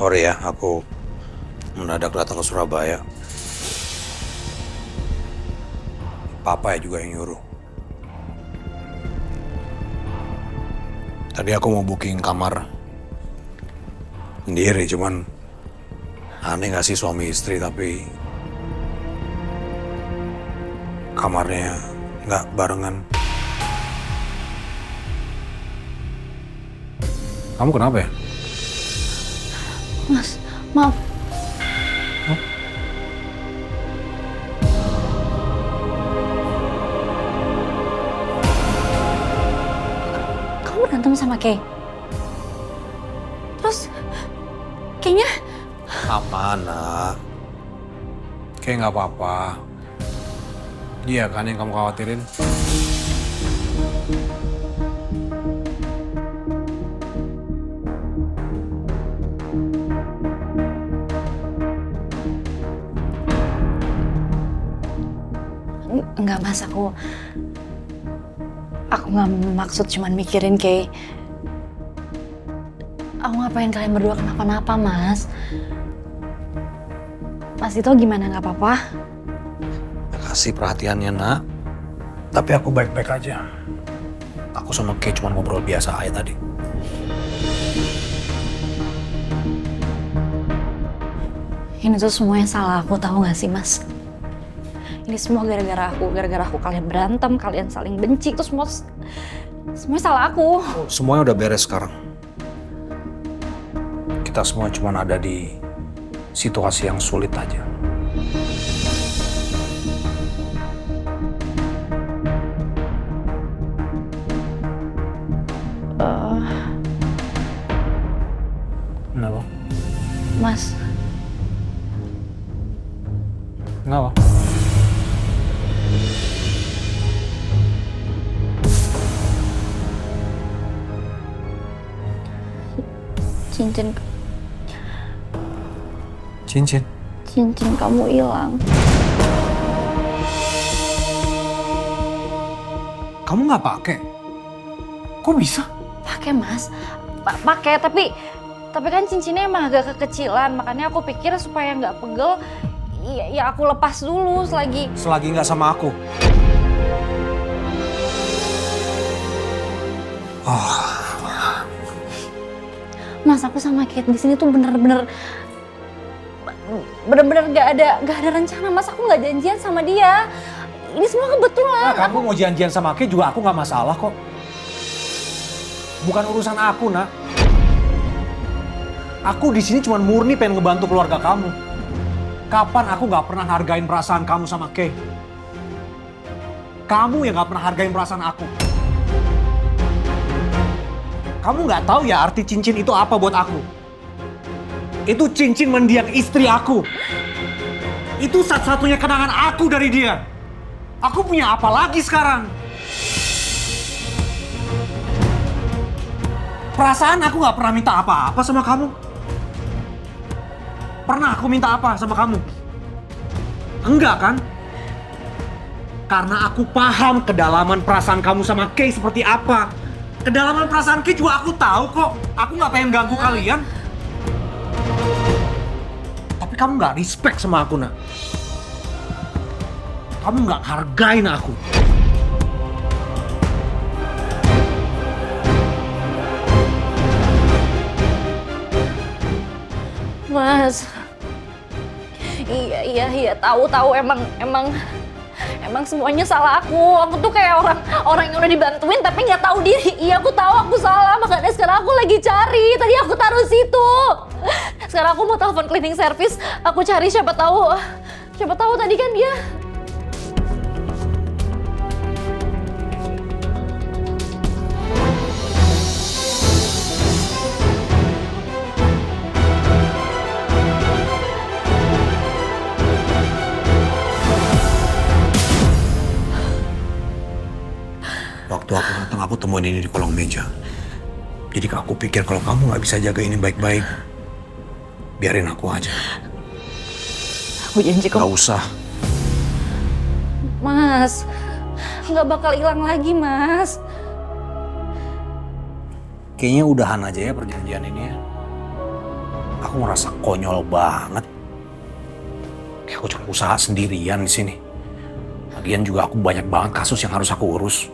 Sorry ya, aku mendadak datang ke Surabaya. Papa ya juga yang nyuruh. Tadi aku mau booking kamar sendiri, cuman aneh gak sih suami istri tapi kamarnya nggak barengan. Kamu kenapa ya? Mas, maaf. Hah? Kamu berantem sama Kay? Terus, kayaknya... Aman, nak. Kayak nggak apa-apa. Dia kan yang kamu khawatirin. Enggak Mas, aku nggak maksud cuman mikirin Kay. Aku ngapain kalian berdua kenapa-napa, Mas? Mas itu gimana, nggak apa-apa? Kasih perhatiannya, nak. Tapi aku baik-baik aja. Aku sama Kay cuma ngobrol biasa aja tadi. Ini tuh semuanya salah aku, tahu nggak sih, Mas? Ini semua gara-gara aku kalian berantem, kalian saling benci, itu semua salah aku. Semuanya udah beres sekarang. Kita semua cuma ada di situasi yang sulit aja. Kenapa? Mas, Kenapa? cincin Cincin. kamu hilang. Kamu nggak pakai? Kok bisa? Pakai, Mas. Pakai, tapi kan cincinnya emang agak kekecilan, makanya aku pikir supaya nggak pegel, ya aku lepas dulu selagi. Selagi nggak sama aku. Mas, aku sama Kate di sini tuh bener-bener nggak ada rencana, Mas. Aku nggak janjian sama dia. Ini semua kebetulan. Nah, kamu mau janjian sama Kay juga aku nggak masalah kok. Bukan urusan aku, nak. Aku di sini cuma murni pengen ngebantu keluarga kamu. Kapan aku nggak pernah hargain perasaan kamu sama Kay? Kamu yang nggak pernah hargain perasaan aku. Kamu nggak tahu ya arti cincin itu apa buat aku? Itu cincin mendiang istri aku. Itu satu-satunya kenangan aku dari dia. Aku punya apa lagi sekarang? Perasaan aku nggak pernah minta apa-apa sama kamu. Pernah aku minta apa sama kamu? Enggak kan? Karena aku paham kedalaman perasaan kamu sama Kay seperti apa. Kedalaman perasaan Kay juga aku tahu kok. Aku nggak pengen ganggu kalian. Tapi kamu nggak respect sama aku, nak. Kamu nggak hargain aku. Mas, iya tahu emang semuanya salah aku. Aku tuh kayak orang yang udah dibantuin tapi nggak tahu diri. Iya, aku tahu aku salah, makanya sekarang aku lagi cari. Tadi aku taruh situ. Sekarang aku mau telepon cleaning service. Aku cari siapa tahu tadi kan dia. Waktu aku datang, aku temuin ini di kolong meja. Jadi aku pikir kalau kamu nggak bisa jaga ini baik-baik, biarin aku aja. Aku janji kok. Nggak usah. Mas, nggak bakal hilang lagi, Mas. Kayaknya udahan aja ya perjanjian ini ya. Aku ngerasa konyol banget. Kayak aku cuma usaha sendirian di sini. Lagian juga aku banyak banget kasus yang harus aku urus.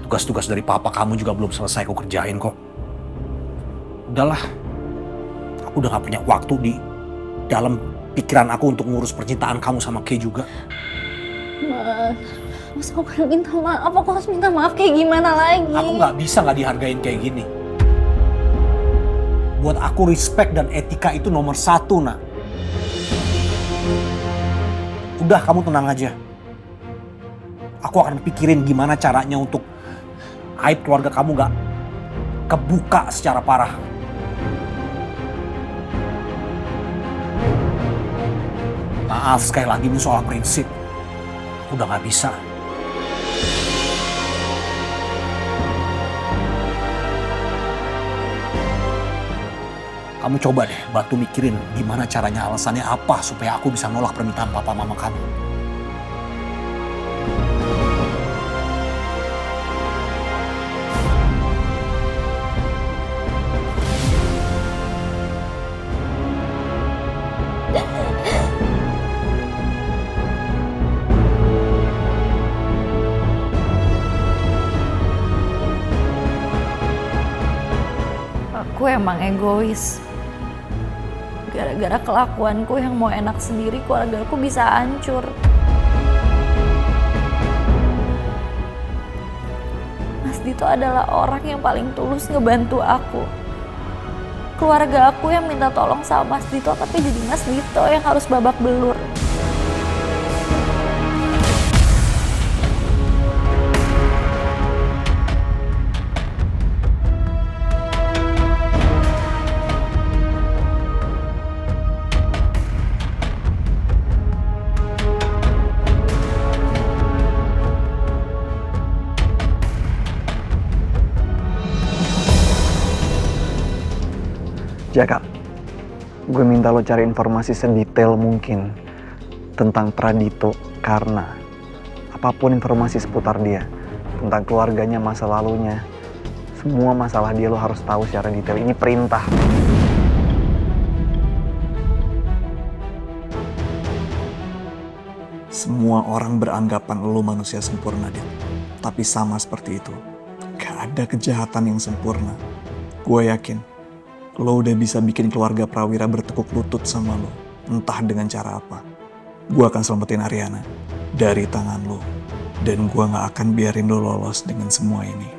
Tugas-tugas dari papa kamu juga belum selesai aku kerjain kok. Udahlah, aku udah gak punya waktu di dalam pikiran aku untuk ngurus percintaan kamu sama Kay juga. Mas, aku kan minta maaf. Aku harus minta maaf kayak gimana lagi? Aku gak bisa gak dihargain kayak gini. Buat aku respect dan etika itu nomor 1, nak. Udah, kamu tenang aja. Aku akan pikirin gimana caranya untuk aib keluarga kamu gak kebuka secara parah. Maaf, sekali lagi ini soal prinsip. Aku udah gak bisa. Kamu coba deh bantu mikirin gimana caranya, alasannya apa supaya aku bisa nolak permintaan papa mama kamu. Aku emang egois. Gara-gara kelakuanku yang mau enak sendiri, keluargaku bisa hancur. Mas Dito adalah orang yang paling tulus ngebantu aku. Keluarga aku yang minta tolong sama Mas Dito, tapi jadi Mas Dito yang harus babak belur. Jaka, gue minta lo cari informasi sedetail mungkin tentang Pradito, karena apapun informasi seputar dia, tentang keluarganya, masa lalunya, semua masalah dia lo harus tahu secara detail. Ini perintah. Semua orang beranggapan lo manusia sempurna, Dit. Tapi sama seperti itu, gak ada kejahatan yang sempurna. Gue yakin lo udah bisa bikin keluarga Prawira bertekuk lutut sama lo. Entah dengan cara apa. Gue akan selamatin Ariana dari tangan lo. Dan gue gak akan biarin lo lolos dengan semua ini.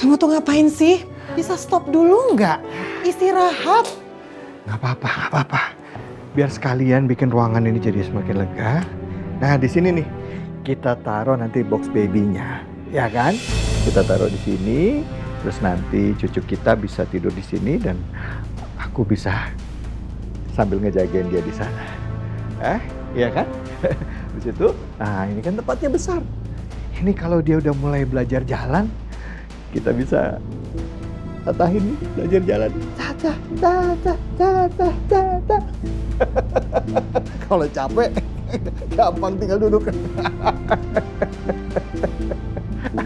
Kamu tuh ngapain sih? Bisa stop dulu nggak? Istirahat. Gak apa-apa. Biar sekalian bikin ruangan ini jadi semakin lega. Nah, di sini nih kita taruh nanti box baby-nya, ya kan? Kita taruh di sini, terus nanti cucu kita bisa tidur di sini dan aku bisa sambil ngejagain dia di sana. Iya kan? Di situ. Nah, ini kan tempatnya besar. Ini kalau dia udah mulai belajar jalan, kita bisa tatahin nih, belajar jalan. Ta. Kalau capek, gampang tinggal duduk.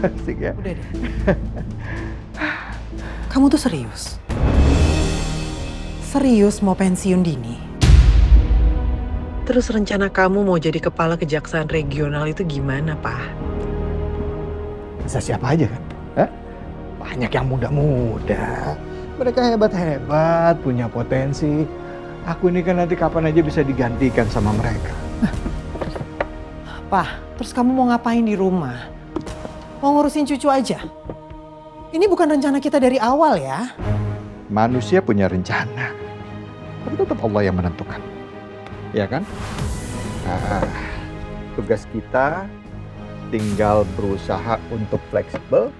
Asik ya? Udah deh. Kamu tuh serius? Serius mau pensiun dini? Terus rencana kamu mau jadi kepala kejaksaan regional itu gimana, Pak? Bisa siapa aja kan? Banyak yang muda-muda. Mereka hebat-hebat, punya potensi. Aku ini kan nanti kapan aja bisa digantikan sama mereka. Pak, terus kamu mau ngapain di rumah? Mau ngurusin cucu aja? Ini bukan rencana kita dari awal ya. Manusia punya rencana, tapi tetap Allah yang menentukan. Ya kan? Nah, tugas kita tinggal berusaha untuk fleksibel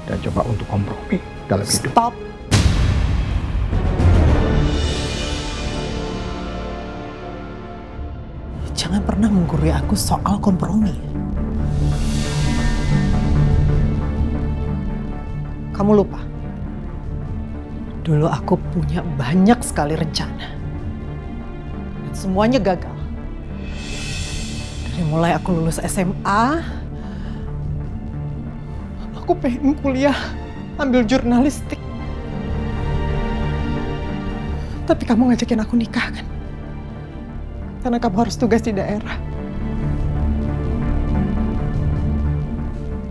dan coba untuk kompromi dalam hidup. Stop. Jangan pernah menggurui aku soal kompromi. Kamu lupa? Dulu aku punya banyak sekali rencana. Dan semuanya gagal. Dari mulai aku lulus SMA, aku pengen kuliah, ambil jurnalistik. Tapi kamu ngajakin aku nikah kan? Karena kamu harus tugas di daerah.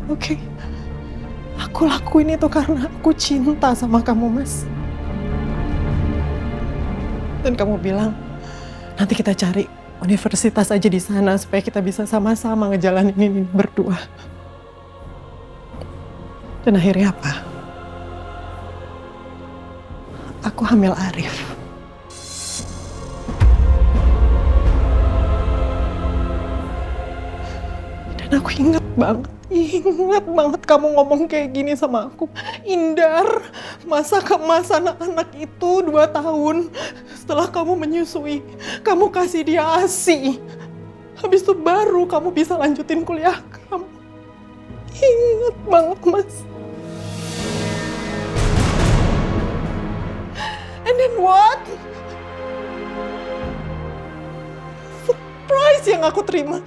Oke, aku lakuin itu karena aku cinta sama kamu, Mas. Dan kamu bilang, nanti kita cari universitas aja di sana supaya kita bisa sama-sama ngejalanin ini berdua. Dan akhirnya apa? Aku hamil Arif. Dan aku ingat banget kamu ngomong kayak gini sama aku. Indar, masa anak-anak itu 2 tahun setelah kamu menyusui, kamu kasih dia ASI. Habis itu baru kamu bisa lanjutin kuliah kamu. Ingat banget, Mas. And then what? Surprise yang aku terima.